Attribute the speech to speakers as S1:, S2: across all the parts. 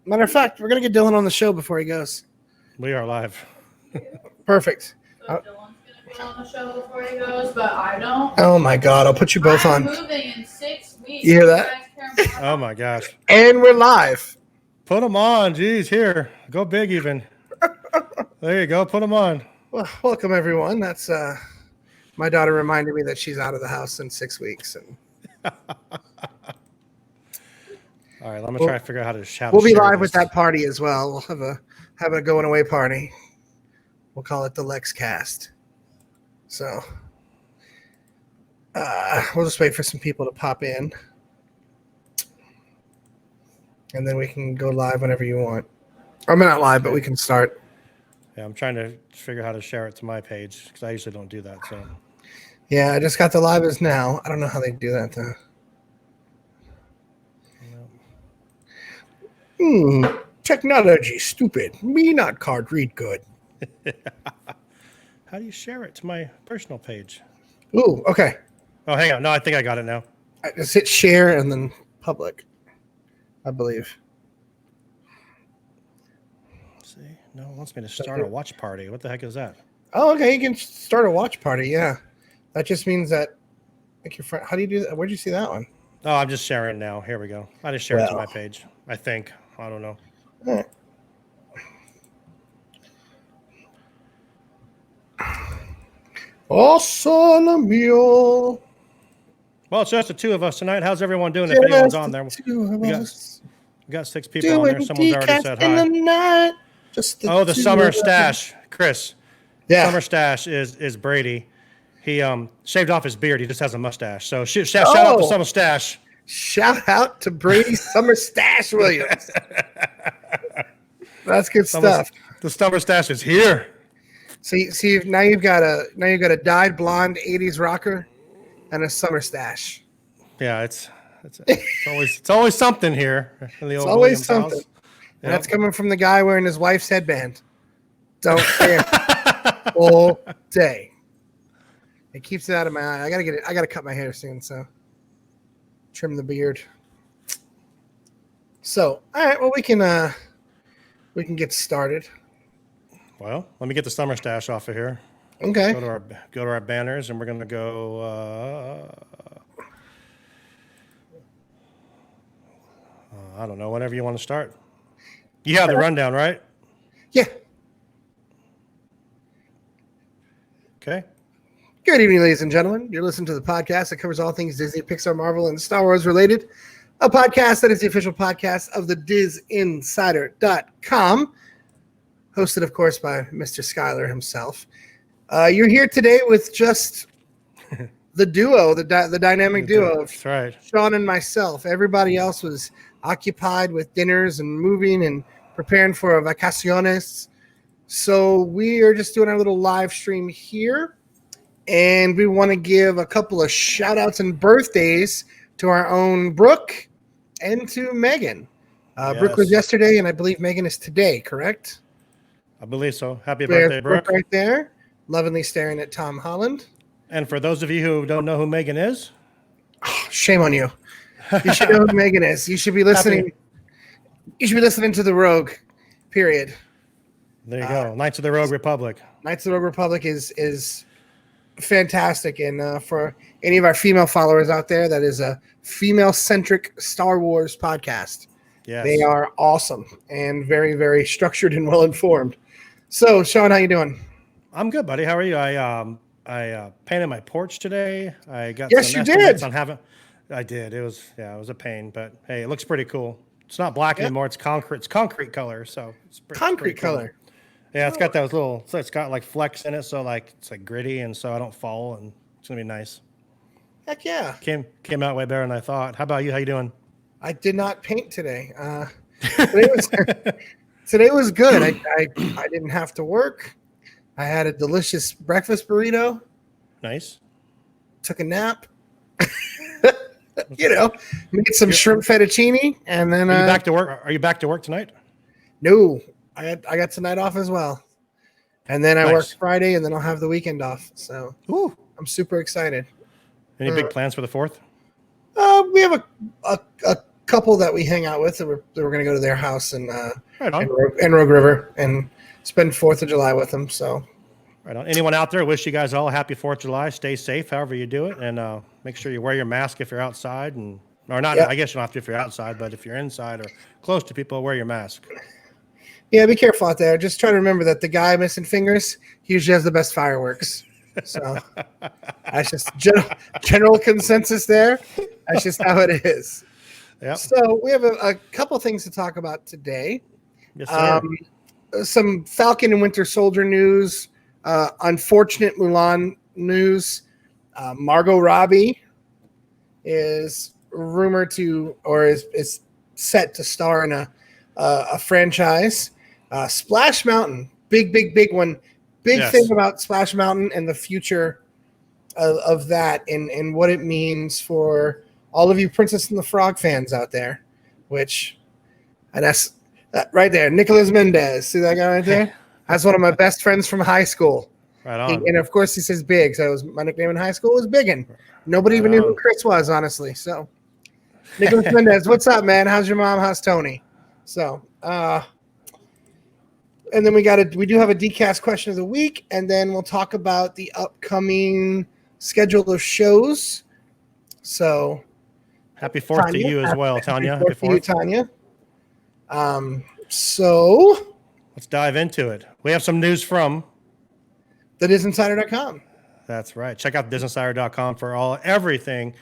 S1: Matter of fact, we're going to get Dylan on the show before he goes.
S2: We are live.
S1: Perfect.
S3: So Dylan's going to be on the show before he goes, but I don't.
S1: Oh, my God. I'll put you both on.
S3: I'm moving in 6 weeks.
S1: You hear that?
S2: Oh, my gosh.
S1: And we're live.
S2: Put them on. Jeez, here. Go big even. There you go. Put them on.
S1: Well, welcome, everyone. That's my daughter reminded me that she's out of the house in 6 weeks. And
S2: All right, let me try to figure out how to shout.
S1: we'll be live with that party as well. We'll have a going away party. We'll call it the Lex Cast. So we'll just wait for some people to pop in. And then we can go live whenever you want. I'm not live, but we can start.
S2: Yeah, I'm trying to figure out how to share it to my page because I usually don't do that. So.
S1: Yeah, I just got the live as now. I don't know how they do that though. Technology, stupid. Me not card read good.
S2: How do you share it to my personal page?
S1: Ooh, okay.
S2: Oh, hang on. No, I think I got it now.
S1: I just hit share and then public, I believe.
S2: Let's see. No, it wants me to start a watch party. What the heck is that?
S1: Oh, okay. You can start a watch party. Yeah. That just means that, like your friend, how do you do that? Where'd you see that one?
S2: Oh, I'm just sharing now. Here we go. I just shared it to my page. I think. I don't know.
S1: All right. Oh, solo mio.
S2: Well, it's just the two of us tonight. How's everyone doing? If anyone's on there, we got 6 people on there. Someone's already said hi. The summer stash, Chris.
S1: Yeah.
S2: Summer stash is Brady. He shaved off his beard. He just has a mustache. So shout out to Summer Stash.
S1: Shout out to Brady Summer Stash Williams. That's good stuff.
S2: The Summer Stash is here.
S1: See, now you've got a dyed blonde 80s rocker and a summer stash.
S2: Yeah, it's always something here in the old
S1: always
S2: Williams
S1: something.
S2: house.
S1: And that's coming from the guy wearing his wife's headband. Don't care. All day. It keeps it out of my eye. I gotta cut my hair soon, so trim the beard. So, all right, well we can get started.
S2: Well, let me get the Summer Stash off of here.
S1: Okay.
S2: Go to our banners, and we're gonna go. I don't know. Whenever you want to start. You have the rundown, right?
S1: Yeah.
S2: Okay.
S1: Good evening, ladies and gentlemen. You're listening to the podcast that covers all things Disney, Pixar, Marvel, and Star Wars related. A podcast that is the official podcast of the DizInsider.com. Hosted, of course, by Mr. Schuyler himself. You're here today with just the duo, the dynamic duo.
S2: That's right.
S1: Sean and myself. Everybody else was occupied with dinners and moving and preparing for vacaciones. So we are just doing our little live stream here. And we want to give a couple of shout outs and birthdays to our own Brooke and to Megan.
S2: Yes.
S1: Brooke was yesterday, and I believe Megan is today, correct?
S2: I believe so. Happy birthday, Brooke.
S1: Right there, lovingly staring at Tom Holland.
S2: And for those of you who don't know who Megan is,
S1: shame on you. You should know who Megan is. You should be listening. You should be listening to the Rogue. Period.
S2: There you go. Knights of the Rogue Republic.
S1: Knights of the Rogue Republic is fantastic, and for any of our female followers out there, that is a female-centric Star Wars podcast.
S2: Yes.
S1: They are awesome and very, very structured and well-informed. So, Sean, how you doing?
S2: I'm good, buddy. How are you? I painted my porch today. I got
S1: yes,
S2: some
S1: you did.
S2: On having. I did. It was a pain, but hey, it looks pretty cool. It's not black anymore. It's concrete. It's concrete color. So it's
S1: concrete color.
S2: Cool. Yeah, it's got those little. So it's got like flecks in it, so like it's like gritty, and so I don't fall, and it's gonna be nice.
S1: Heck yeah!
S2: Came out way better than I thought. How about you? How you doing?
S1: I did not paint today. Today was good. I didn't have to work. I had a delicious breakfast burrito.
S2: Nice.
S1: Took a nap. Made some shrimp fettuccine, and then.
S2: Are you back to work? Are you back to work tonight?
S1: No. I got tonight off as well. And then I work Friday, and then I'll have the weekend off. So I'm super excited.
S2: Any big plans for the 4th?
S1: We have a couple that we hang out with that we're going to go to their house in
S2: Right on.
S1: Rogue River and spend 4th of July with them. So,
S2: right on. Anyone out there, wish you guys all a happy 4th of July. Stay safe, however you do it, and make sure you wear your mask if you're outside, or not.
S1: Yep.
S2: I guess you don't have to if you're outside, but if you're inside or close to people, wear your mask.
S1: Yeah, be careful out there. Just try to remember that the guy missing fingers, he usually has the best fireworks. So that's just general consensus there. That's just how it is.
S2: Yep.
S1: So we have a couple things to talk about today.
S2: Yes, sir.
S1: Some Falcon and Winter Soldier news, unfortunate Mulan news. Margot Robbie is rumored to, or is set to star in a franchise. Splash Mountain, big one. Big thing about Splash Mountain and the future of that and what it means for all of you Princess and the Frog fans out there, and that's right there. Nicholas Mendez. See that guy right there? That's one of my best friends from high school.
S2: Right on.
S1: And of course he says Big. So my nickname in high school was Biggin. Nobody even knew who Chris was, honestly. So Nicholas Mendez, what's up, man? How's your mom? How's Tony? So, and then we do have a Dcast question of the week, and then we'll talk about the upcoming schedule of shows. So,
S2: happy 4th
S1: Tanya,
S2: to you as well, Tanya. Happy 4th
S1: to you, Tanya. So
S2: let's dive into it. We have some news from
S1: thedisinsider.com.
S2: That's right. Check out disinsider.com for everything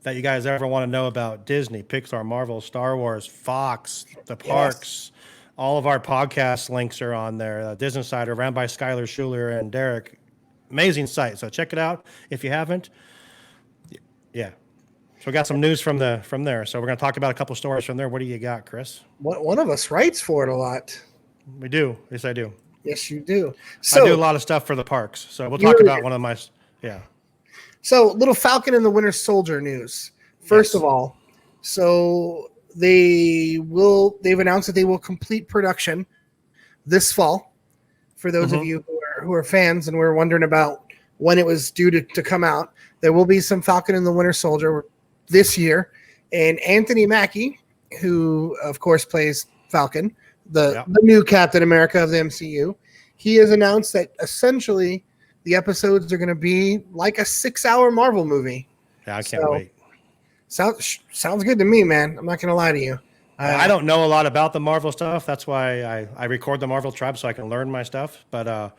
S2: that you guys ever want to know about Disney, Pixar, Marvel, Star Wars, Fox, the parks. All of our podcast links are on there. Disney Insider, ran by Skylar Schuler and Derek. Amazing site. So check it out if you haven't. Yeah. So we got some news from there. So we're going to talk about a couple stories from there. What do you got, Chris?
S1: One of us writes for it a lot.
S2: We do. Yes, I do.
S1: Yes, you do. So
S2: I do a lot of stuff for the parks. So we'll talk about one of my. Yeah.
S1: So little Falcon and the Winter Soldier news. First of all, so they've announced that they will complete production this fall. For those of you who are fans and were wondering about when it was due to come out, there will be some Falcon and the Winter Soldier this year. And Anthony Mackie, who of course plays Falcon, the new Captain America of the MCU, he has announced that essentially the episodes are going to be like a 6-hour Marvel movie.
S2: Yeah, I can't wait.
S1: Sounds good to me, man. I'm not going to lie to you.
S2: I don't know a lot about the Marvel stuff. That's why I record the Marvel Tribe so I can learn my stuff. But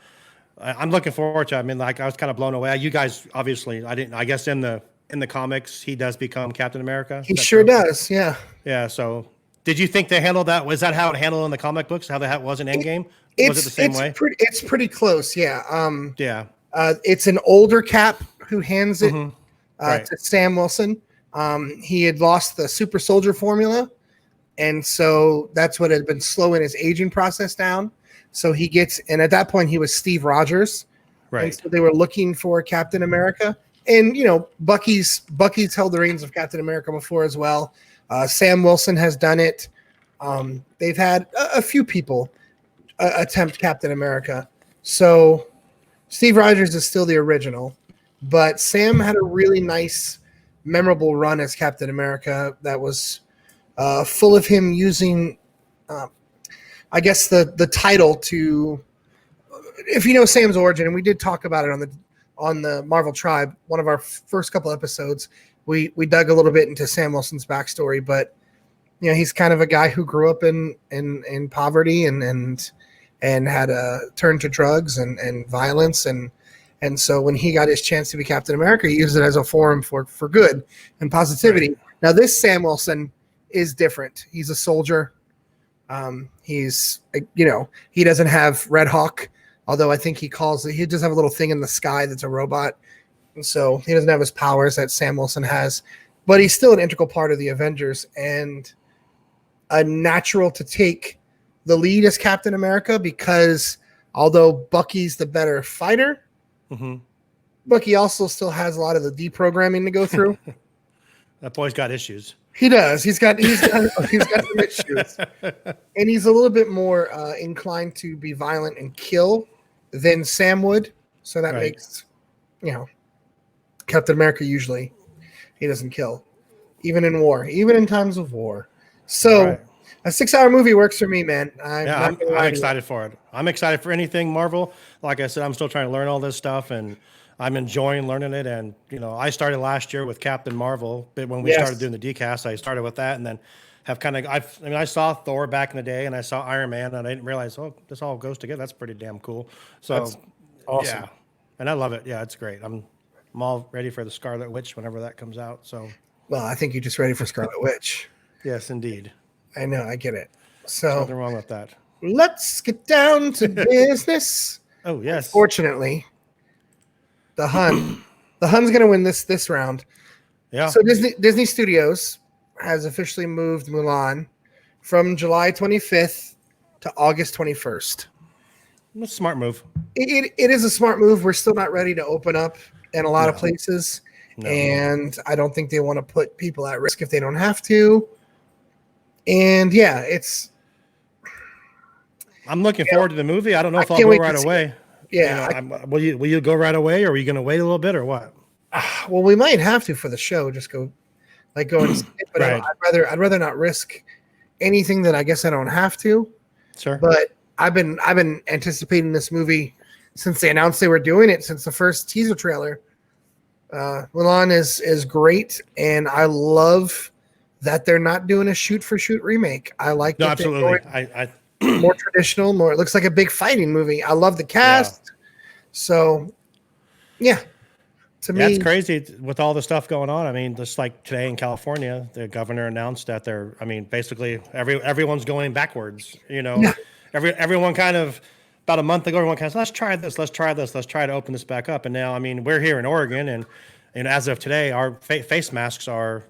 S2: I'm looking forward to it. I mean, like I was kind of blown away. You guys, obviously, I guess in the comics, he does become Captain America.
S1: He sure does. Yeah.
S2: Yeah. So, did you think they handled that? Was that how it handled in the comic books? How that was in Endgame? Was it the same way?
S1: It's pretty close. Yeah.
S2: Yeah.
S1: It's an older Cap who hands it to Sam Wilson. He had lost the super soldier formula, and so that's what had been slowing his aging process down. So he gets, and at that point he was Steve Rogers, right? And so they were looking for Captain America, and Bucky's held the reins of Captain America before as well. Sam Wilson has done it. They've had a few people attempt Captain America. So Steve Rogers is still the original, but Sam had a really nice, memorable run as Captain America that was full of him using, I guess, the title to, if you know Sam's origin, and we did talk about it on the Marvel Tribe, one of our first couple episodes, we dug a little bit into Sam Wilson's backstory, but he's kind of a guy who grew up in poverty and had a turn to drugs and violence, and so when he got his chance to be Captain America, he used it as a forum for good and positivity. Right. Now this Sam Wilson is different. He's a soldier. He's he doesn't have Red Hawk, although I think he does have a little thing in the sky that's a robot, and so he doesn't have his powers that Sam Wilson has, but he's still an integral part of the Avengers and a natural to take the lead as Captain America, because although Bucky's the better fighter, Bucky also still has a lot of the deprogramming to go through.
S2: That boy's got issues.
S1: He does. He's got some issues, and he's a little bit more inclined to be violent and kill than Sam would. So that makes Captain America usually he doesn't kill, even in war, even in times of war. So
S2: All right.
S1: a 6-hour movie works for me, man.
S2: I'm excited for it. I'm excited for anything Marvel. Like I said, I'm still trying to learn all this stuff, and I'm enjoying learning it. And I started last year with Captain Marvel, but when we started doing the Dcast, I started with that, and then have kind of I saw Thor back in the day, and I saw Iron Man, and I didn't realize this all goes together. That's pretty damn cool. So
S1: That's awesome.
S2: yeah, and I love it. Yeah, it's great. I'm all ready for the Scarlet Witch whenever that comes out. So
S1: Well, I think you're just ready for Scarlet Witch.
S2: yes, indeed.
S1: I know, I get it.
S2: There's
S1: So
S2: nothing wrong with that.
S1: let's get down to business.
S2: Oh yes.
S1: Fortunately, the Hun's going to win this round.
S2: Yeah.
S1: So Disney Studios has officially moved Mulan from July 25th to August 21st.
S2: That's a smart move.
S1: It is a smart move. We're still not ready to open up in a lot of places.
S2: No.
S1: And I don't think they want to put people at risk if they don't have to. And yeah,
S2: I'm looking forward to the movie. I don't know if I'll
S1: can't
S2: go
S1: wait to
S2: right
S1: see
S2: away.
S1: yeah.
S2: Will you go right away, or are you going to wait a little bit, or what?
S1: Well, we might have to for the show. Just go and see it, but
S2: Right.
S1: I'd rather not risk anything that I guess I don't have to.
S2: Sure.
S1: But I've been anticipating this movie since they announced they were doing it, since the first teaser trailer. Mulan is great, and I love that they're not doing a shoot for shoot remake. I like
S2: No,
S1: that
S2: absolutely.
S1: they're more traditional, it looks like a big fighting movie. I love the cast. So yeah. To me,
S2: it's crazy with all the stuff going on. I mean, just like today in California, the governor announced that basically everyone's going backwards. Everyone kind of about a month ago, everyone kind of said, let's try to open this back up. And now, I mean, we're here in Oregon, and as of today, our face masks are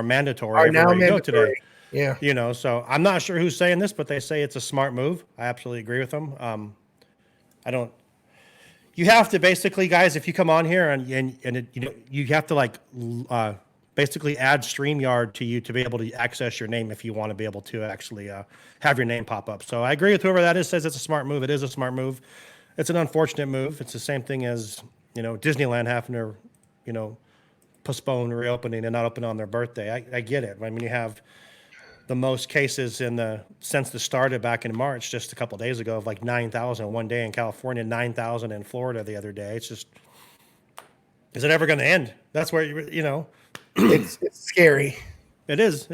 S2: mandatory everywhere you go today.
S1: Yeah.
S2: So I'm not sure who's saying this, but they say it's a smart move. I absolutely agree with them. You have to basically, guys, if you come on here and you have to basically add StreamYard to you to be able to access your name if you want to be able to actually have your name pop up. So I agree with whoever that is, says it's a smart move. It is a smart move. It's an unfortunate move. It's the same thing as, Disneyland having to, postpone reopening and not open on their birthday. I get it. I mean, you have the most cases since the started back in March, just a couple of days ago, of like 9,000 one day in California, 9,000 in Florida the other day. It's just, is it ever going to end? That's where
S1: It's scary.
S2: It is.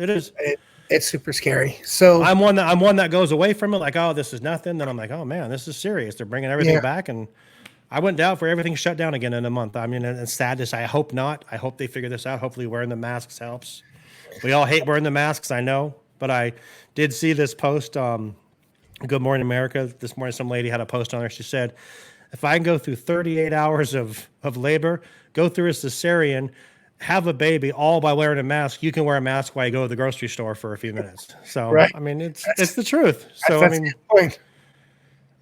S1: It's super scary. So
S2: I'm one that goes away from it like, oh, this is nothing. Then I'm like, oh man, this is serious. They're bringing everything back, and I wouldn't doubt for everything shut down again in a month. I mean, it's sad to say. I hope not. I hope they figure this out. Hopefully, wearing the masks helps. We all hate wearing the masks, I know, but I did see this post. Good Morning America this morning. Some lady had a post on there. She said, "If I can go through 38 hours of labor, go through a cesarean, have a baby, all by wearing a mask, you can wear a mask while you go to the grocery store for a few minutes." So,
S1: right.
S2: I mean, it's the truth. So,
S1: that's
S2: I mean,
S1: the point.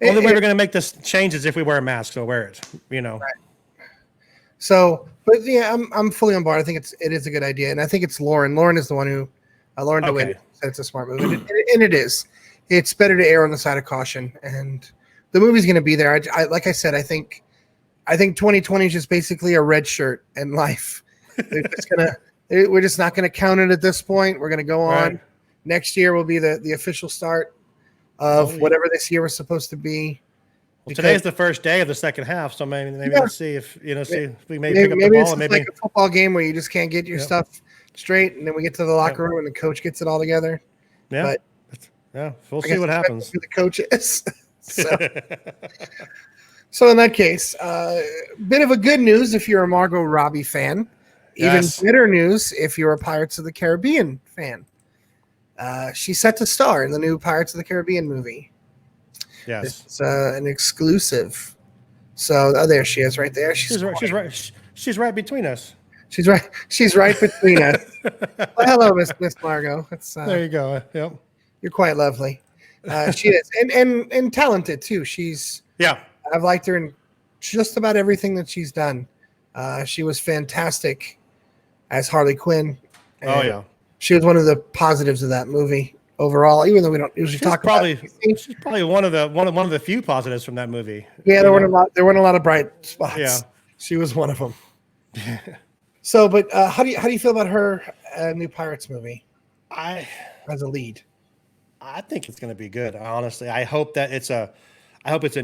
S2: only way we're going to make this change is if we wear a mask. So wear it. Right.
S1: So, but yeah, I'm fully on board. I think it is a good idea, and I think it's Lauren. Lauren is the one who Lauren DeWitt said it's a smart move, and it is. It's better to err on the side of caution, and the movie's going to be there. I like I said, I think 2020 is just basically a red shirt in life. We're just not going to count it at this point. We're going to go on.
S2: Right.
S1: Next year will be the official start of whatever this year was supposed to be.
S2: Well, today's the first day of the second half, so maybe let's see if if we may pick up the ball.
S1: It's like a football game where you just can't get your stuff straight, and then we get to the locker room and the coach gets it all together.
S2: Yeah, but we'll see what happens.
S1: Who the coach is. So in that case, bit of a good news if you're a Margot Robbie fan. Even better news if you're a Pirates of the Caribbean fan. She's set to star in the new Pirates of the Caribbean movie.
S2: Yes,
S1: it's an exclusive. So there she is, right there. She's
S2: right between us.
S1: She's right between us. Well, hello, Miss Margot.
S2: There you go. Yep,
S1: you're quite lovely. She is, and talented too. I've liked her in just about everything that she's done. She was fantastic as Harley Quinn. She was one of the positives of that movie overall, even though we don't usually talk about it.
S2: She's probably one of the few positives from that movie.
S1: Yeah, there weren't a lot of bright spots. Yeah, she was one of them. So, but how do you feel about her new Pirates movie?
S2: I
S1: as a lead.
S2: I think it's going to be good. Honestly, I hope that I hope it's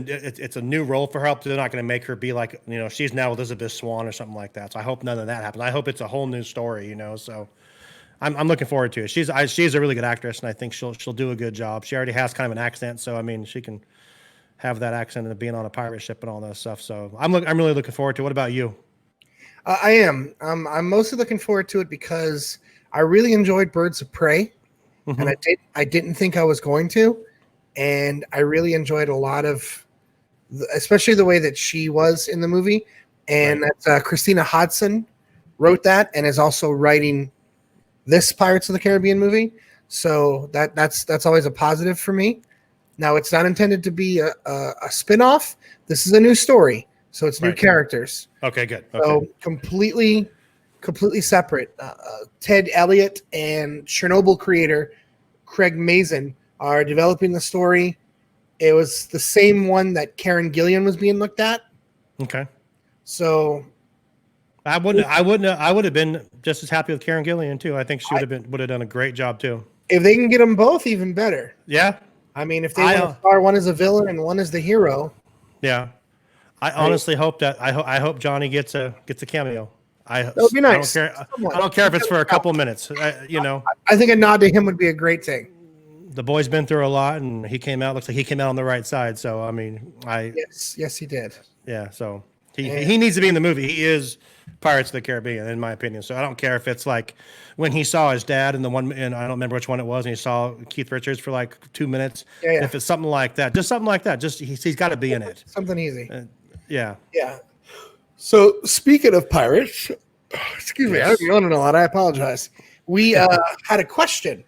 S2: a new role for her. They're not going to make her be like, she's now Elizabeth Swann or something like that. So I hope none of that happens. I hope it's a whole new story. So I'm looking forward to it. She's a really good actress, and I think she'll do a good job. She already has kind of an accent, so I mean, she can have that accent of being on a pirate ship and all that stuff. So I'm really looking forward to it. What about you?
S1: I am. I'm mostly looking forward to it because I really enjoyed Birds of Prey, and I didn't think I was going to, and I really enjoyed a lot of, especially the way that she was in the movie, and that's Christina Hodson wrote that and is also writing this Pirates of the Caribbean movie. So that's always a positive for me. Now, it's not intended to be a spin-off. This is a new story, so it's new characters.
S2: Okay, good. Okay.
S1: So completely separate. Ted Elliott and Chernobyl creator Craig Mazin are developing the story. It was the same one that Karen Gillan was being looked at.
S2: Okay.
S1: So
S2: I would have been just as happy with Karen Gillan too. I think she would have done a great job too.
S1: If they can get them both, even better.
S2: Yeah.
S1: I mean, if they want to star one as a villain and one as the hero.
S2: Yeah. I honestly hope that I hope Johnny gets a cameo.
S1: That would be nice.
S2: I don't care if it's for a couple minutes.
S1: I think a nod to him would be a great thing.
S2: The boy's been through a lot, and he came out. Looks like he came out on the right side. So I mean,
S1: yes, he did.
S2: Yeah. So he needs to be in the movie. He is Pirates of the Caribbean, in my opinion. So I don't care if it's like when he saw his dad and I don't remember which one it was, and he saw Keith Richards for like 2 minutes.
S1: Yeah.
S2: If it's something like that, just he's got to be in it.
S1: Something easy.
S2: Yeah.
S1: So speaking of pirates, excuse me, I'm yawning a lot. I apologize. We had a question.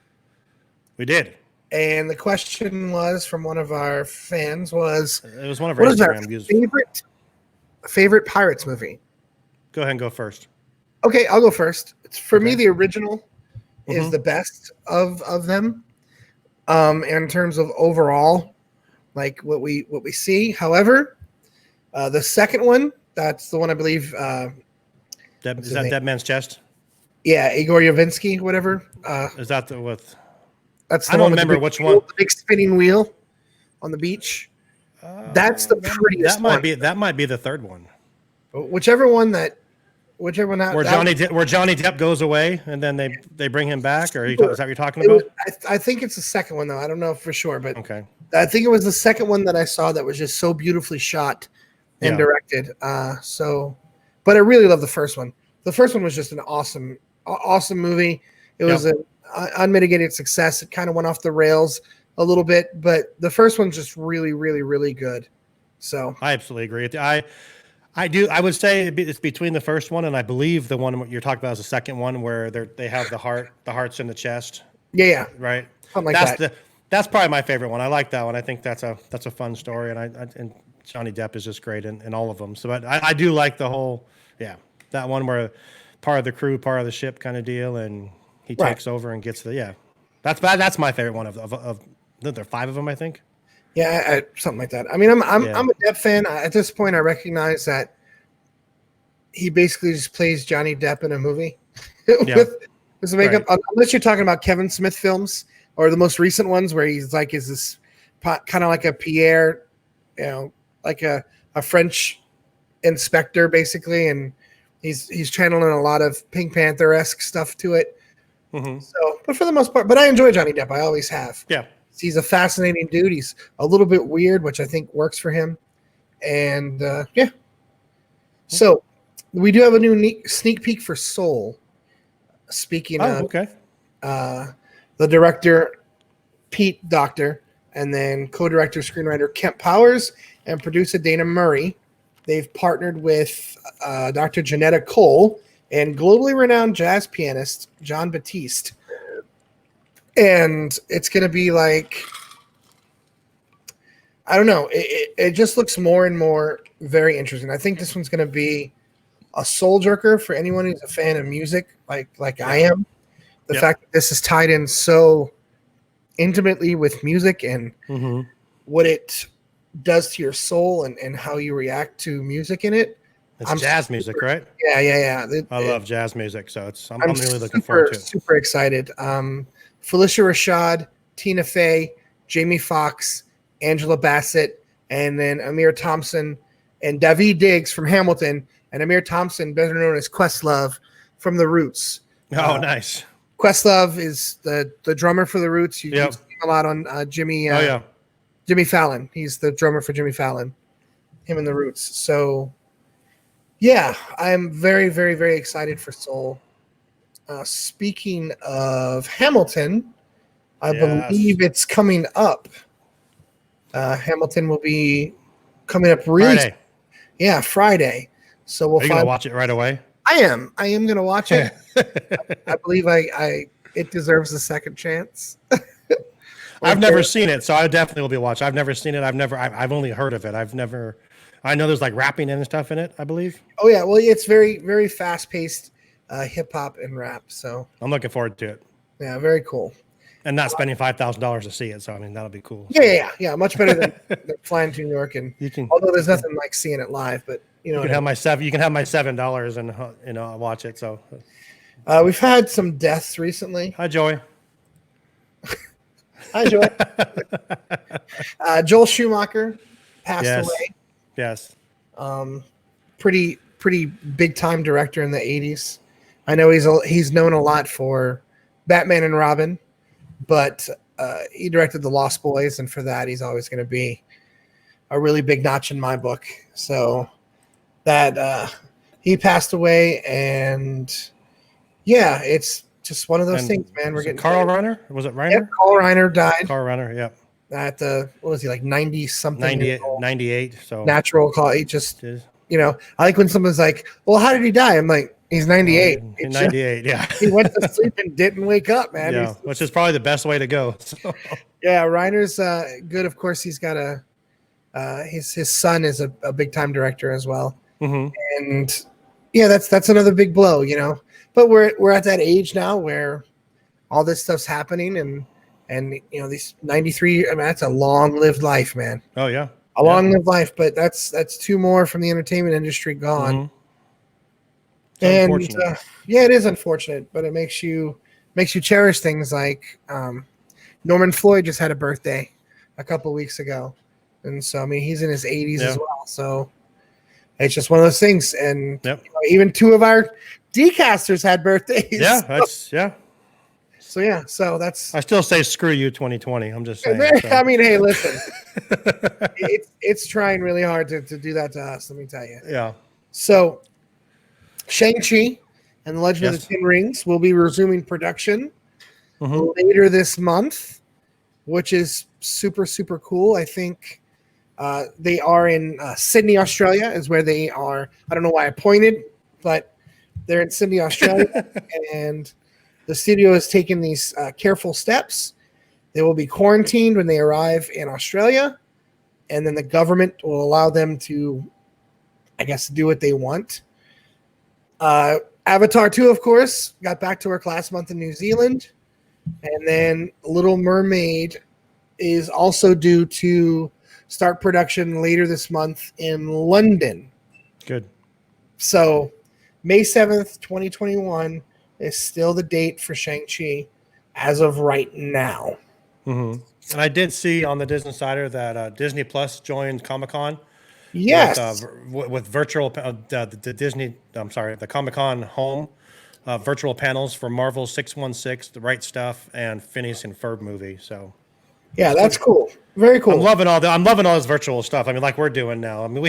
S2: We did.
S1: And the question was from one of our fans it was
S2: one of our Instagram users.
S1: Favorite Pirates movie?
S2: Go ahead and go first.
S1: Okay, I'll go first. For me, the original is the best of them. In terms of overall, like what we see. However, the second one, that's the one I believe.
S2: Is that Dead Man's Chest?
S1: Yeah, Igor Yavinsky, whatever.
S2: Is that with?
S1: That's the
S2: I don't
S1: one
S2: remember which one.
S1: The big spinning wheel on the beach. That's the prettiest one.
S2: That might be the third one.
S1: Whichever one out.
S2: Where Johnny Depp goes away and then they bring him back, or is that what you're talking about?
S1: I think it's the second one though. I don't know for sure, but
S2: okay.
S1: I think it was the second one that I saw that was just so beautifully shot and directed. But I really love the first one. The first one was just an awesome movie. It was an unmitigated success. It kind of went off the rails a little bit, but the first one's just really, really, really good. So
S2: I absolutely agree with you. I would say it's between the first one and I believe the one you're talking about is the second one where they have the hearts in the chest.
S1: Yeah.
S2: Right.
S1: Something like that.
S2: That's probably my favorite one. I like that one. I think that's a fun story, and Johnny Depp is just great in all of them. So I do like the whole that one where part of the crew, part of the ship kind of deal, and he takes over and gets that's my favorite one of there are 5 of them, I think.
S1: Yeah, something like that. I mean, I'm a Depp fan. At this point, I recognize that he basically just plays Johnny Depp in a movie with his makeup. Right. Unless you're talking about Kevin Smith films or the most recent ones where he's like is this kind of like a Pierre, like a French inspector basically, and he's channeling a lot of Pink Panther-esque stuff to it. Mm-hmm. So, but for the most part, I enjoy Johnny Depp. I always have.
S2: Yeah.
S1: He's a fascinating dude. He's a little bit weird, which I think works for him. And so we do have a new sneak peek for Soul. Speaking of, the director Pete Docter, and then co-director screenwriter Kemp Powers and producer Dana Murray. They've partnered with Dr. Janetta Cole and globally renowned jazz pianist John Batiste. And it's going to be like, I don't know. It just looks more and more very interesting. I think this one's going to be a soul jerker for anyone who's a fan of music, like I am. The fact that this is tied in so intimately with music and what it does to your soul and how you react to music in it.
S2: It's jazz music, right?
S1: Yeah.
S2: I love jazz music, so I'm really looking forward to it.
S1: Super excited. Felicia Rashad, Tina Fey, Jamie Foxx, Angela Bassett, and then Amir Thompson and Daveed Diggs from Hamilton, and Amir Thompson, better known as Questlove from The Roots.
S2: Oh, nice.
S1: Questlove is the drummer for The Roots. You see him a lot on Jimmy Fallon. He's the drummer for Jimmy Fallon, him and The Roots. So, yeah, I'm very, very, very excited for Soul. Speaking of Hamilton, I believe it's coming up. Hamilton will be coming up
S2: Friday.
S1: Yeah, Friday. So we'll.
S2: Are you gonna watch it right away?
S1: I am gonna watch it. I believe it deserves a second chance.
S2: I've never seen it, so I definitely will be watching. I've never seen it. I've only heard of it. I know there's like rapping and stuff in it, I believe.
S1: Oh yeah, well it's very, very fast paced hip hop and rap. So
S2: I'm looking forward to it.
S1: Yeah, very cool.
S2: And not spending $5,000 to see it, so I mean that'll be cool.
S1: Yeah. Much better than flying to New York, and although there's nothing like seeing it live, but you can have my
S2: $7 and watch it. So
S1: we've had some deaths recently.
S2: Hi, Joey.
S1: Hi, Joey. Joel Schumacher passed away.
S2: Yes.
S1: Pretty big time director in the 80s. I know he's known a lot for Batman and Robin, but he directed The Lost Boys, and for that he's always going to be a really big notch in my book. So that he passed away, and yeah, it's just one of those things, man. We're getting
S2: Carl Reiner. Was it Reiner?
S1: Yeah, Carl Reiner died.
S2: Carl Reiner, yeah.
S1: At what was he, like 90 something?
S2: 98. So
S1: natural call. He just, I like when someone's like, "Well, how did he die?" I'm like, "He's 98."
S2: 98, yeah.
S1: He went to sleep and didn't wake up, man.
S2: Yeah, which is probably the best way to go. So.
S1: Yeah, Reiner's good. Of course, he's got his son is a big time director as well.
S2: Mm-hmm.
S1: And yeah, that's another big blow, But we're at that age now where all this stuff's happening, and these 93. I mean, that's a long-lived life, man.
S2: Oh yeah,
S1: a long-lived life. But that's two more from the entertainment industry gone.
S2: Mm-hmm.
S1: And yeah, it is unfortunate, but it makes you cherish things like Norman Floyd just had a birthday a couple weeks ago, and so I mean he's in his 80s as well. So it's just one of those things, and even two of our Dcasters had birthdays.
S2: Yeah,
S1: So that's.
S2: I still say screw you, 2020. I'm just saying. So.
S1: I mean, hey, listen, it's trying really hard to do that to us. Let me tell you.
S2: Yeah.
S1: So, Shang-Chi and the Legend of the Ten Rings will be resuming production later this month, which is super, super cool. I think they are in Sydney, Australia, is where they are. I don't know why I pointed, but they're in Sydney, Australia, and the studio has taken these careful steps. They will be quarantined when they arrive in Australia, and then the government will allow them to, I guess, do what they want. Avatar 2, of course, got back to work last month in New Zealand. And then Little Mermaid is also due to start production later this month in London.
S2: Good.
S1: So May 7th, 2021 is still the date for Shang-Chi as of right now.
S2: Mm-hmm. And I did see on the Disney Insider that Disney Plus joined Comic-Con.
S1: Yes.
S2: With virtual the Comic-Con home virtual panels for Marvel 616, The Right Stuff, and Phineas and Ferb movie. So
S1: yeah, that's cool. Very cool.
S2: I'm loving all this virtual stuff. I mean, like we're doing now. I mean,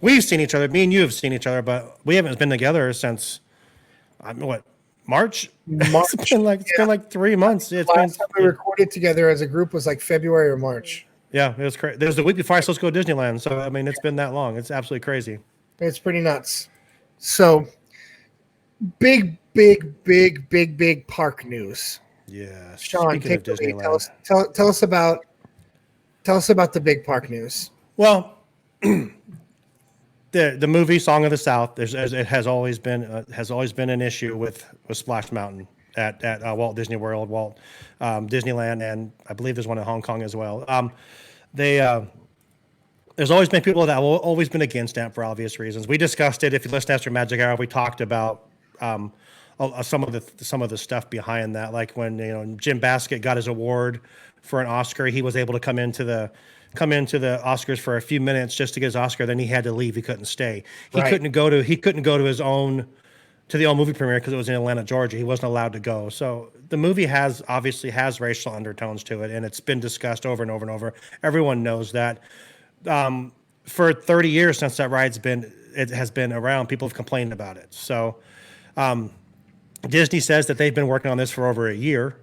S2: we've seen each other. Me and you have seen each other, but we haven't been together since March? It's been like 3 months.
S1: Last time we recorded together as a group was like February or March.
S2: Yeah, it was crazy. It was the week before I was supposed to go to Disneyland. So, I mean, it's been that long. It's absolutely crazy.
S1: It's pretty nuts. So, big park news.
S2: Yeah.
S1: Sean, take the lead. Tell us about the big park news.
S2: Well, the movie Song of the South, it has always been an issue with Splash Mountain at Walt Disney World, Disneyland, and I believe there's one in Hong Kong as well. There's always been people that have always been against that for obvious reasons. We discussed it. If you listen to After Magic Hour, we talked about some of the stuff behind that. Like when Jim Baskett got his award for an Oscar, he was able to come into the Oscars for a few minutes just to get his Oscar. Then he had to leave. He couldn't stay. He
S1: Right.
S2: couldn't go to his own to the old movie premiere because it was in Atlanta, Georgia. He wasn't allowed to go. So the movie obviously has racial undertones to it, and it's been discussed over and over and over. Everyone knows that. For 30 years since that ride's has been around, people have complained about it. So Disney says that they've been working on this for over a year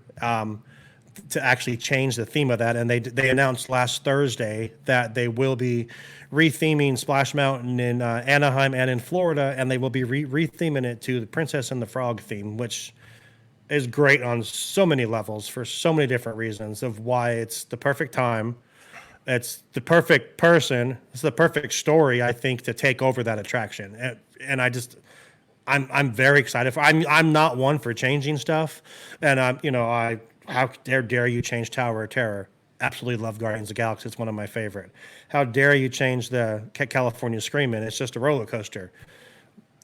S2: to actually change the theme of that, and they announced last Thursday that they will be retheming Splash Mountain in Anaheim and in Florida, and they will be retheming it to the Princess and the Frog theme, which is great on so many levels for so many different reasons of why it's the perfect time. It's the perfect person. It's the perfect story, I think, to take over that attraction. And I'm very excited I'm not one for changing stuff, and how dare you change Tower of Terror? Absolutely love Guardians of the Galaxy. It's one of my favorite. How dare you change the California Screamin'? It's just a roller coaster.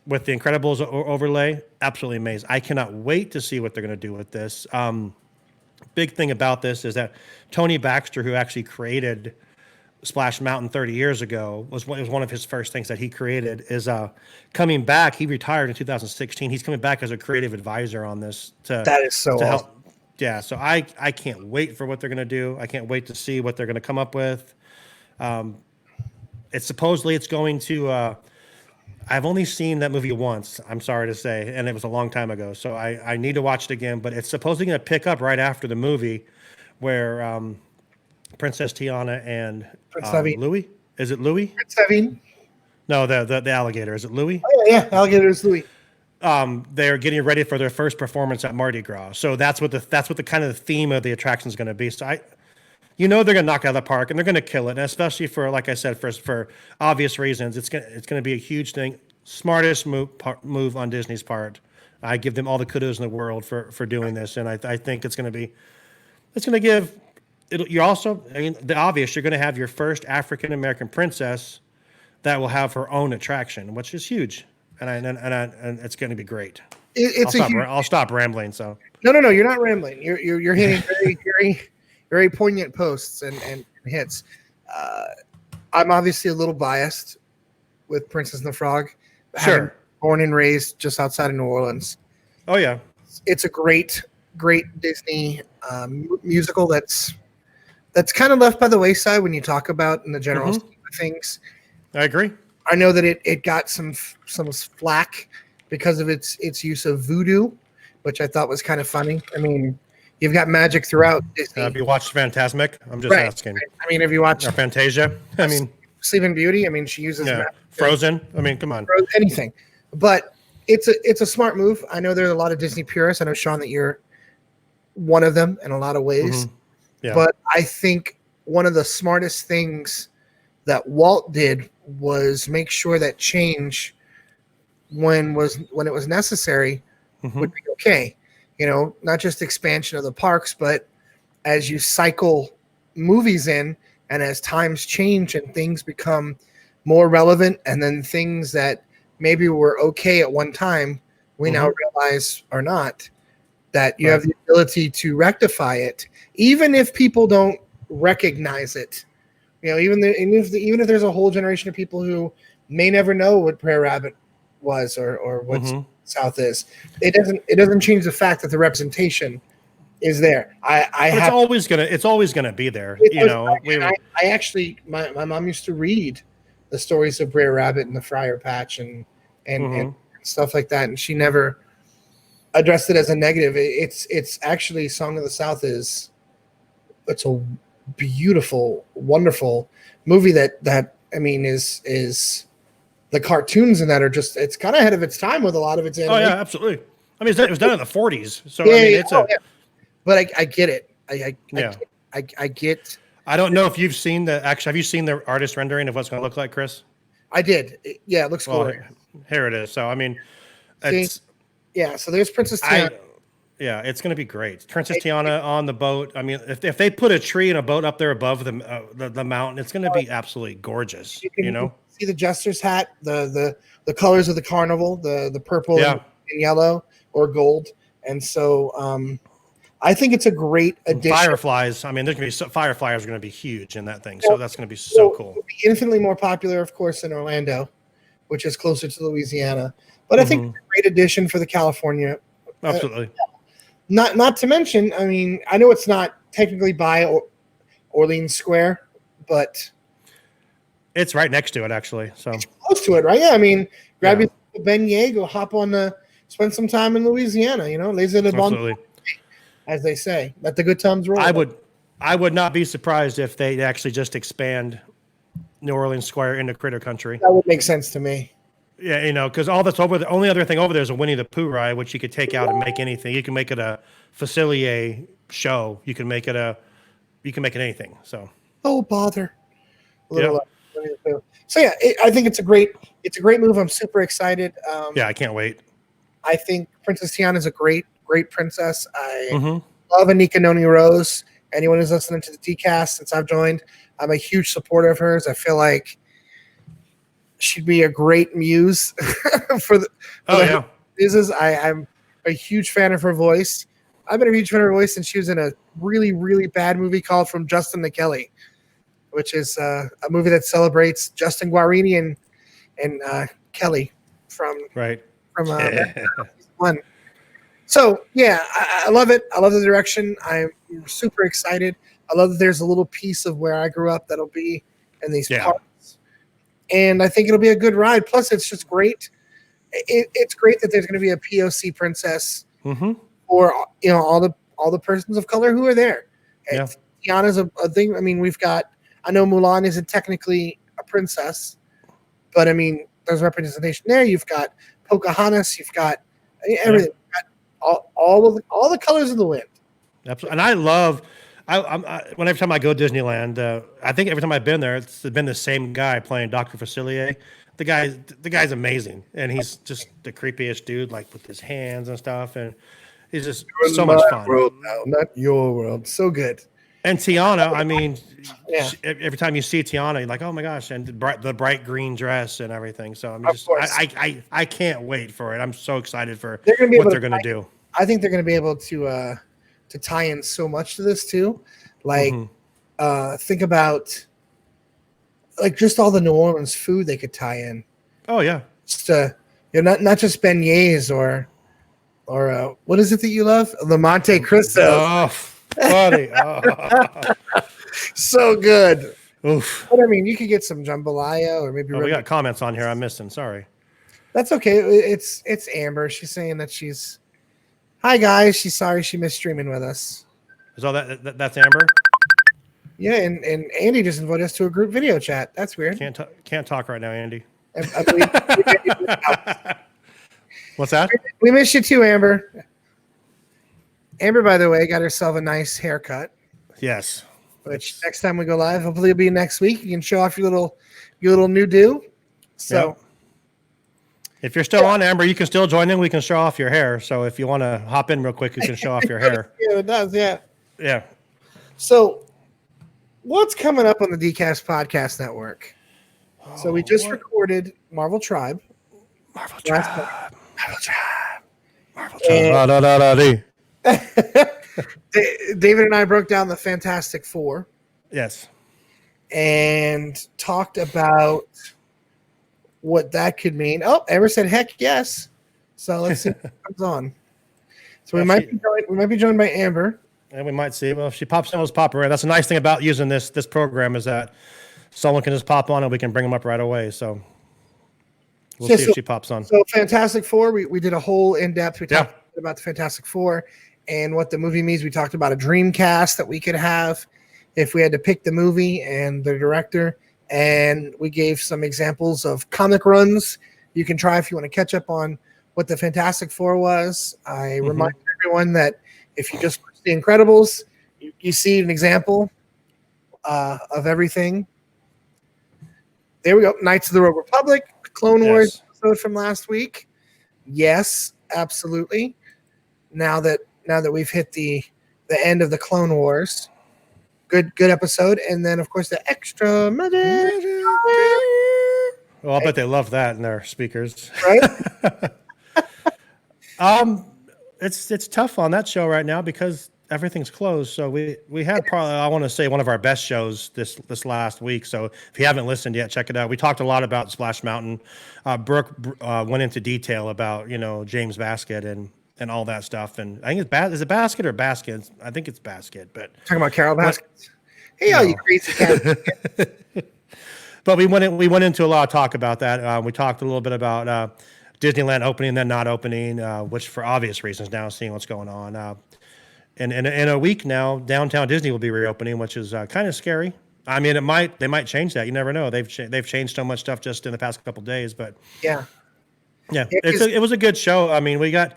S2: With the Incredibles overlay, absolutely amazing. I cannot wait to see what they're going to do with this. Big thing about this is that Tony Baxter, who actually created Splash Mountain 30 years ago, was one of his first things that he created, is coming back. He retired in 2016. He's coming back as a creative advisor on this
S1: That is so
S2: to
S1: awesome.
S2: help. Yeah, so I can't wait for what they're going to do. I can't wait to see what they're going to come up with. It's going to. I've only seen that movie once, I'm sorry to say, and it was a long time ago. So I need to watch it again. But it's supposedly going to pick up right after the movie, where Princess Tiana and Louis. Is it Louis?
S1: Prince Naveen?
S2: No, the alligator. Is it Louis?
S1: Oh yeah, alligator is Louis.
S2: They're getting ready for their first performance at Mardi Gras. So that's what the kind of the theme of the attraction is going to be. So they're going to knock it out of the park, and they're going to kill it. And especially for, like I said, for obvious reasons, it's going to be a huge thing. Smartest move on Disney's part. I give them all the kudos in the world for doing this, and I think it's going to give. You're also, the obvious. You're going to have your first African American princess that will have her own attraction, which is huge. And it's going to be great. I'll stop rambling. So
S1: no, you're not rambling. You're hitting very, very, very poignant posts and hits. I'm obviously a little biased with Princess and the Frog.
S2: Sure.
S1: Born and raised just outside of New Orleans.
S2: Oh yeah,
S1: it's a great Disney musical that's kind of left by the wayside when you talk about in the general scheme of things.
S2: I agree.
S1: I know that it got some flack because of its use of voodoo, which I thought was kind of funny. I mean, you've got magic throughout Disney.
S2: Have you watched Fantasmic? I'm just asking.
S1: I mean, have you watched
S2: or Fantasia? I mean,
S1: Sleeping Beauty? I mean, she uses
S2: Frozen. I mean, come on.
S1: Anything, but it's a smart move. I know there's a lot of Disney purists. I know, Sean, that you're one of them in a lot of ways.
S2: Mm-hmm. Yeah.
S1: But I think one of the smartest things that Walt did was make sure that change when it was necessary would be okay. Not just expansion of the parks, but as you cycle movies in and as times change and things become more relevant, and then things that maybe were okay at one time, we now realize are not, that you have the ability to rectify it, even if people don't recognize it. Even if there's a whole generation of people who may never know what Prayer Rabbit was or what South is, it doesn't change the fact that the representation is there.
S2: It's always gonna be there.
S1: I actually, my mom used to read the stories of Brer Rabbit and the Friar Patch and stuff like that, and she never addressed it as a negative. It's actually Song of the South it's a beautiful, wonderful movie that I mean is the cartoons in that are just, it's kind of ahead of its time with a lot of its animation.
S2: Oh yeah, absolutely. I mean, it was done in the 40s, so it's
S1: But I get it. I get.
S2: I don't know if you've seen have you seen the artist rendering of what's going to look like, Chris?
S1: I did. Yeah, it looks cool.
S2: Here it is. So I mean,
S1: so there's Princess Tiana.
S2: It's going to be great. Princess Tiana on the boat. I mean, if they put a tree and a boat up there above the mountain, it's going to be absolutely gorgeous. You
S1: see the jester's hat, the colors of the carnival, the purple and yellow or gold. And so I think it's a great addition.
S2: Fireflies. I mean, there's going to be fireflies are going to be huge in that thing. So that's going to be so cool.
S1: It'll be infinitely more popular, of course, in Orlando, which is closer to Louisiana. But I think it's a great addition for the California.
S2: Absolutely.
S1: Not to mention, I mean, I know it's not technically by Orleans Square, but
S2: it's right next to it, actually. So
S1: it's close to it, right? Yeah, I mean, grab your beignet, go hop on spend some time in Louisiana. You know, laissez le bon, as they say. Let the good times roll.
S2: I would not be surprised if they actually just expand New Orleans Square into Critter Country.
S1: That would make sense to me.
S2: Yeah, you know, because all that's over. The only other thing over there is a Winnie the Pooh ride, which you could take out and make anything. You can make it a Facilier show. You can make it anything. So.
S1: Oh bother. So yeah, I think it's a great move. I'm super excited.
S2: Yeah, I can't wait.
S1: I think Princess Tiana is a great princess. I love Anika Noni Rose. Anyone who's listening to the Dcast since I've joined, I'm a huge supporter of hers. I feel like she'd be a great muse for the muses. I'm a huge fan of her voice. I've been a huge fan of her voice since she was in a really, really bad movie called From Justin to Kelly, which is a movie that celebrates Justin Guarini and Kelly from one. So yeah, I love it. I love the direction. I'm super excited. I love that there's a little piece of where I grew up that'll be in these parks, and I think it'll be a good ride. Plus, it's just great. It's great that there's going to be a POC princess for all the persons of color who are there. Yeah. Tiana's a thing. I mean, I know Mulan isn't technically a princess, but I mean, there's representation there. You've got Pocahontas. You've got everything. You've got all the colors of the wind.
S2: Absolutely. And I love. Every time I go to Disneyland, I think every time I've been there, it's been the same guy playing Dr. Facilier. The guy's amazing, and he's just the creepiest dude, like with his hands and stuff, and he's just so much fun.
S1: World now, not your world. So good.
S2: And Tiana, I mean, every time you see Tiana, you're like, oh my gosh, and the bright green dress and everything. So I can't wait for it. I'm so excited for what they're going to do.
S1: I think they're going to be able to tie in so much to this too. Like, think about like just all the New Orleans food they could tie in.
S2: Oh yeah,
S1: just not just beignets or what is it that you love? The Monte Cristo.
S2: Oh, buddy,
S1: so good.
S2: Oof.
S1: But I mean, you could get some jambalaya or maybe.
S2: We got comments on here. I'm missing. Sorry.
S1: That's okay. It's Amber. She's saying that she's. Hi guys. She's sorry she missed streaming with us.
S2: Is all that's Amber?
S1: Yeah, and Andy just invited us to a group video chat. That's weird.
S2: Can't talk right now, Andy.
S1: I believe
S2: What's that?
S1: We miss you too, Amber. Amber, by the way, got herself a nice haircut.
S2: Yes.
S1: Which next time we go live, hopefully it'll be next week. You can show off your little new do. So,
S2: if you're still on, Amber, you can still join in. We can show off your hair. So if you want to hop in real quick, you can show off your hair.
S1: Yeah, it does. Yeah.
S2: Yeah.
S1: So, what's coming up on the Dcast Podcast Network? So we just recorded Marvel Tribe.
S2: Marvel Tribe.
S1: David and I broke down the Fantastic Four.
S2: Yes.
S1: And talked about what that could mean. Oh, Amber said, "Heck yes!" So let's see what comes on. So we might be joined by Amber,
S2: and we might see. Well, if she pops in, let's pop her in. That's a nice thing about using this program is that someone can just pop on and we can bring them up right away. So we'll see if she pops on.
S1: So Fantastic Four, we did a whole in depth. We talked about the Fantastic Four and what the movie means. We talked about a dream cast that we could have if we had to pick the movie and the director. And we gave some examples of comic runs you can try if you want to catch up on what the Fantastic Four was. I reminded everyone that if you just watch The Incredibles, you see an example of everything. There we go. Knights of the Rogue Republic, Clone Wars episode from last week. Yes, absolutely. Now that we've hit the end of the Clone Wars. Good episode. And then, of course, the extra magic.
S2: Well, I bet they love that in their speakers.
S1: Right?
S2: it's tough on that show right now because everything's closed. So we had probably, I want to say, one of our best shows this last week. So if you haven't listened yet, check it out. We talked a lot about Splash Mountain. Brooke went into detail about James Basket and all that stuff. And I think is it Basket or Basket? I think it's Basket. But
S1: Talking about Carol Baskets. Hey, all you crazy cat.
S2: But we went into a lot of talk about that. We talked a little bit about Disneyland opening, then not opening, which for obvious reasons now, seeing what's going on. And in a week now, Downtown Disney will be reopening, which is kind of scary. I mean, they might change that. You never know. They've changed so much stuff just in the past couple of days. But
S1: yeah,
S2: it was a good show. I mean, we got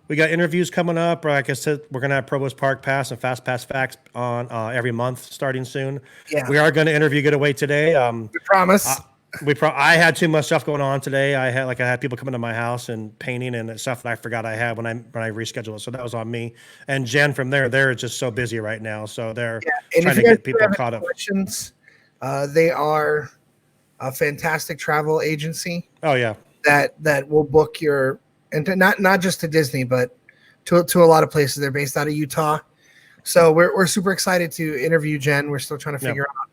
S2: interviews coming up. Like I said, we're gonna have Provost Park Pass and Fast Pass Facts on every month starting soon.
S1: Yeah,
S2: we are going to interview Getaway today.
S1: We promise.
S2: I had too much stuff going on today. I had people coming to my house and painting and stuff that I forgot I had when I rescheduled it. So that was on me. And Jen from they're just so busy right now. So they're trying to get people caught up.
S1: They are a fantastic travel agency.
S2: Oh yeah.
S1: That will book your, and not just to Disney, but to a lot of places. They're based out of Utah. So we're super excited to interview Jen. We're still trying to figure out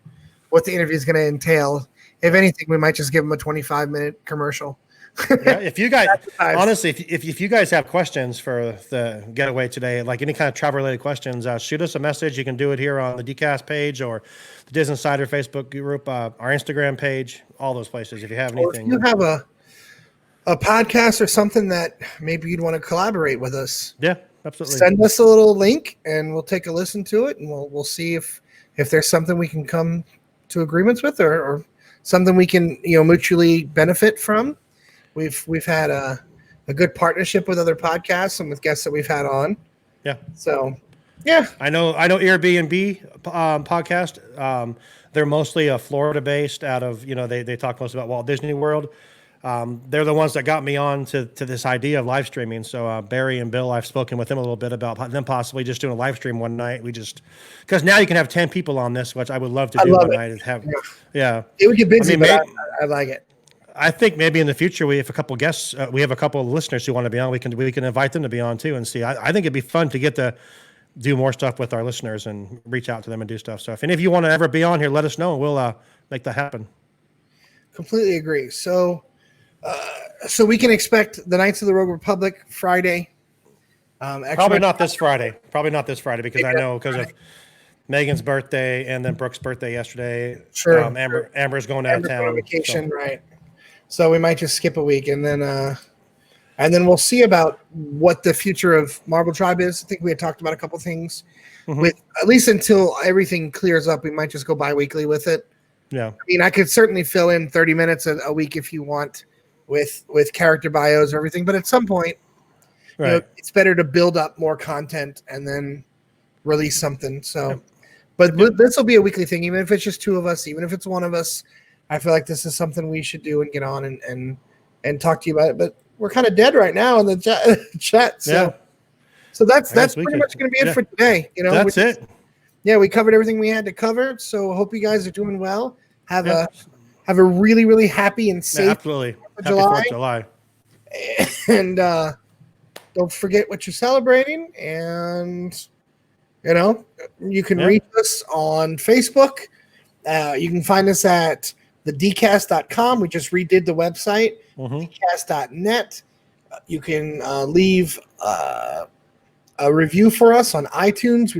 S1: what the interview is going to entail. If anything, we might just give them a 25-minute commercial.
S2: Yeah, if you guys, honestly, if you guys have questions for the Getaway today, like any kind of travel-related questions, shoot us a message. You can do it here on the Dcast page or the Disney Insider Facebook group, our Instagram page, all those places. If you have anything.
S1: Or if you have a podcast or something that maybe you'd want to collaborate with us.
S2: Yeah, absolutely.
S1: Send us a little link, and we'll take a listen to it, and we'll see if there's something we can come to agreements with or something we can mutually benefit from. We've had a good partnership with other podcasts and with guests that we've had on.
S2: Yeah.
S1: So yeah, I
S2: know Airbnb podcast. They're mostly Florida based out of they talk most about Walt Disney World. They're the ones that got me on to this idea of live streaming. So Barry and Bill, I've spoken with them a little bit about them possibly just doing a live stream one night. Because now you can have 10 people on this, which I would love to do one night.
S1: It would get busy, but I like it.
S2: I think maybe in the future we have a couple guests. We have a couple of listeners who want to be on. We can invite them to be on too and see. I think it'd be fun to get to do more stuff with our listeners and reach out to them and do stuff. So if any of you want to ever be on here, let us know and we'll make that happen.
S1: Completely agree. So we can expect the Knights of the Rogue Republic Friday.
S2: Probably not this Friday because I know because of Megan's birthday and then Brooke's birthday yesterday.
S1: Sure.
S2: Amber's going out of town
S1: on vacation, right? So we might just skip a week and then we'll see about what the future of Marvel Tribe is. I think we had talked about a couple things with at least until everything clears up. We might just go bi-weekly with it.
S2: Yeah.
S1: I mean, I could certainly fill in 30 minutes a week if you want with character bios or everything. But at some point, it's better to build up more content and then release something. So, but this will be a weekly thing, even if it's just two of us, even if it's one of us. I feel like this is something we should do and get on and talk to you about it. But we're kind of dead right now in the chat. So that's pretty much going to be it for today.
S2: That's it.
S1: Yeah, we covered everything we had to cover. So hope you guys are doing well. Have a really, really happy and safe
S2: absolutely happy 4th of July.
S1: And don't forget what you're celebrating. And you can reach us on Facebook. You can find us at thedcast.com. We just redid the website, dcast.net. You can leave a review for us on iTunes.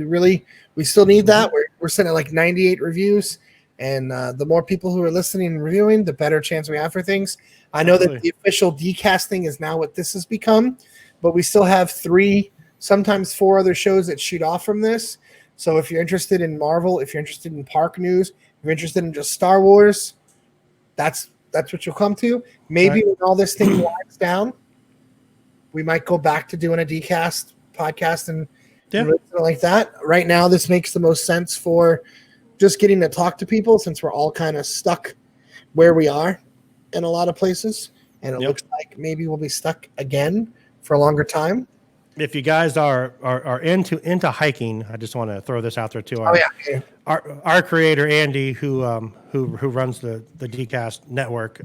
S1: We still need that. We're sitting at like 98 reviews. And the more people who are listening and reviewing, the better chance we have for things. I know that the official Dcast thing is now what this has become, but we still have 3, sometimes 4 other shows that shoot off from this. So if you're interested in Marvel, if you're interested in park news, if you're interested in just Star Wars, that's what you'll come to. Maybe when all this thing winds down, we might go back to doing a Dcast podcast and like that. Right now, this makes the most sense for just getting to talk to people since we're all kind of stuck where we are in a lot of places. And it looks like maybe we'll be stuck again for a longer time.
S2: if you guys are into hiking, I just want to throw this out there too. Our creator Andy, who runs the Dcast network,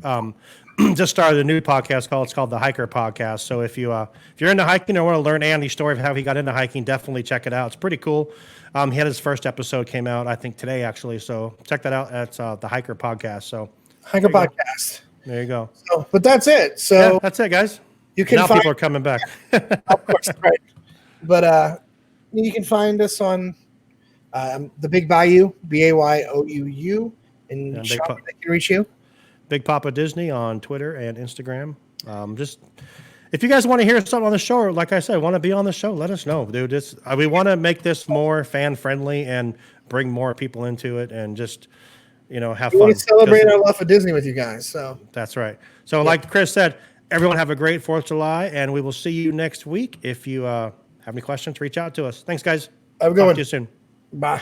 S2: just started a new podcast called the Hiker Podcast. So if you're into hiking or want to learn Andy's story of how he got into hiking, definitely check it out. It's pretty cool. He had his first episode came out, I think today actually. So check that out. That's the Hiker Podcast. So
S1: Hiker Podcast.
S2: There you go.
S1: So, but that's it. So
S2: yeah, that's it, guys.
S1: You can
S2: now
S1: find,
S2: people are coming back.
S1: of course, right? But you can find us on the Big Bayou, BAYOUU, and Sean, they can reach you.
S2: Big Papa Disney on Twitter and Instagram. Just if you guys want to hear something on the show, or like I said, want to be on the show, let us know, dude. We want to make this more fan friendly and bring more people into it, and just have fun.
S1: We celebrate our love for Disney with you guys. So
S2: that's right. So like Chris said, everyone have a great 4th of July, and we will see you next week. If you have any questions, reach out to us. Thanks, guys.
S1: Have a good one.
S2: See you soon.
S1: Bye.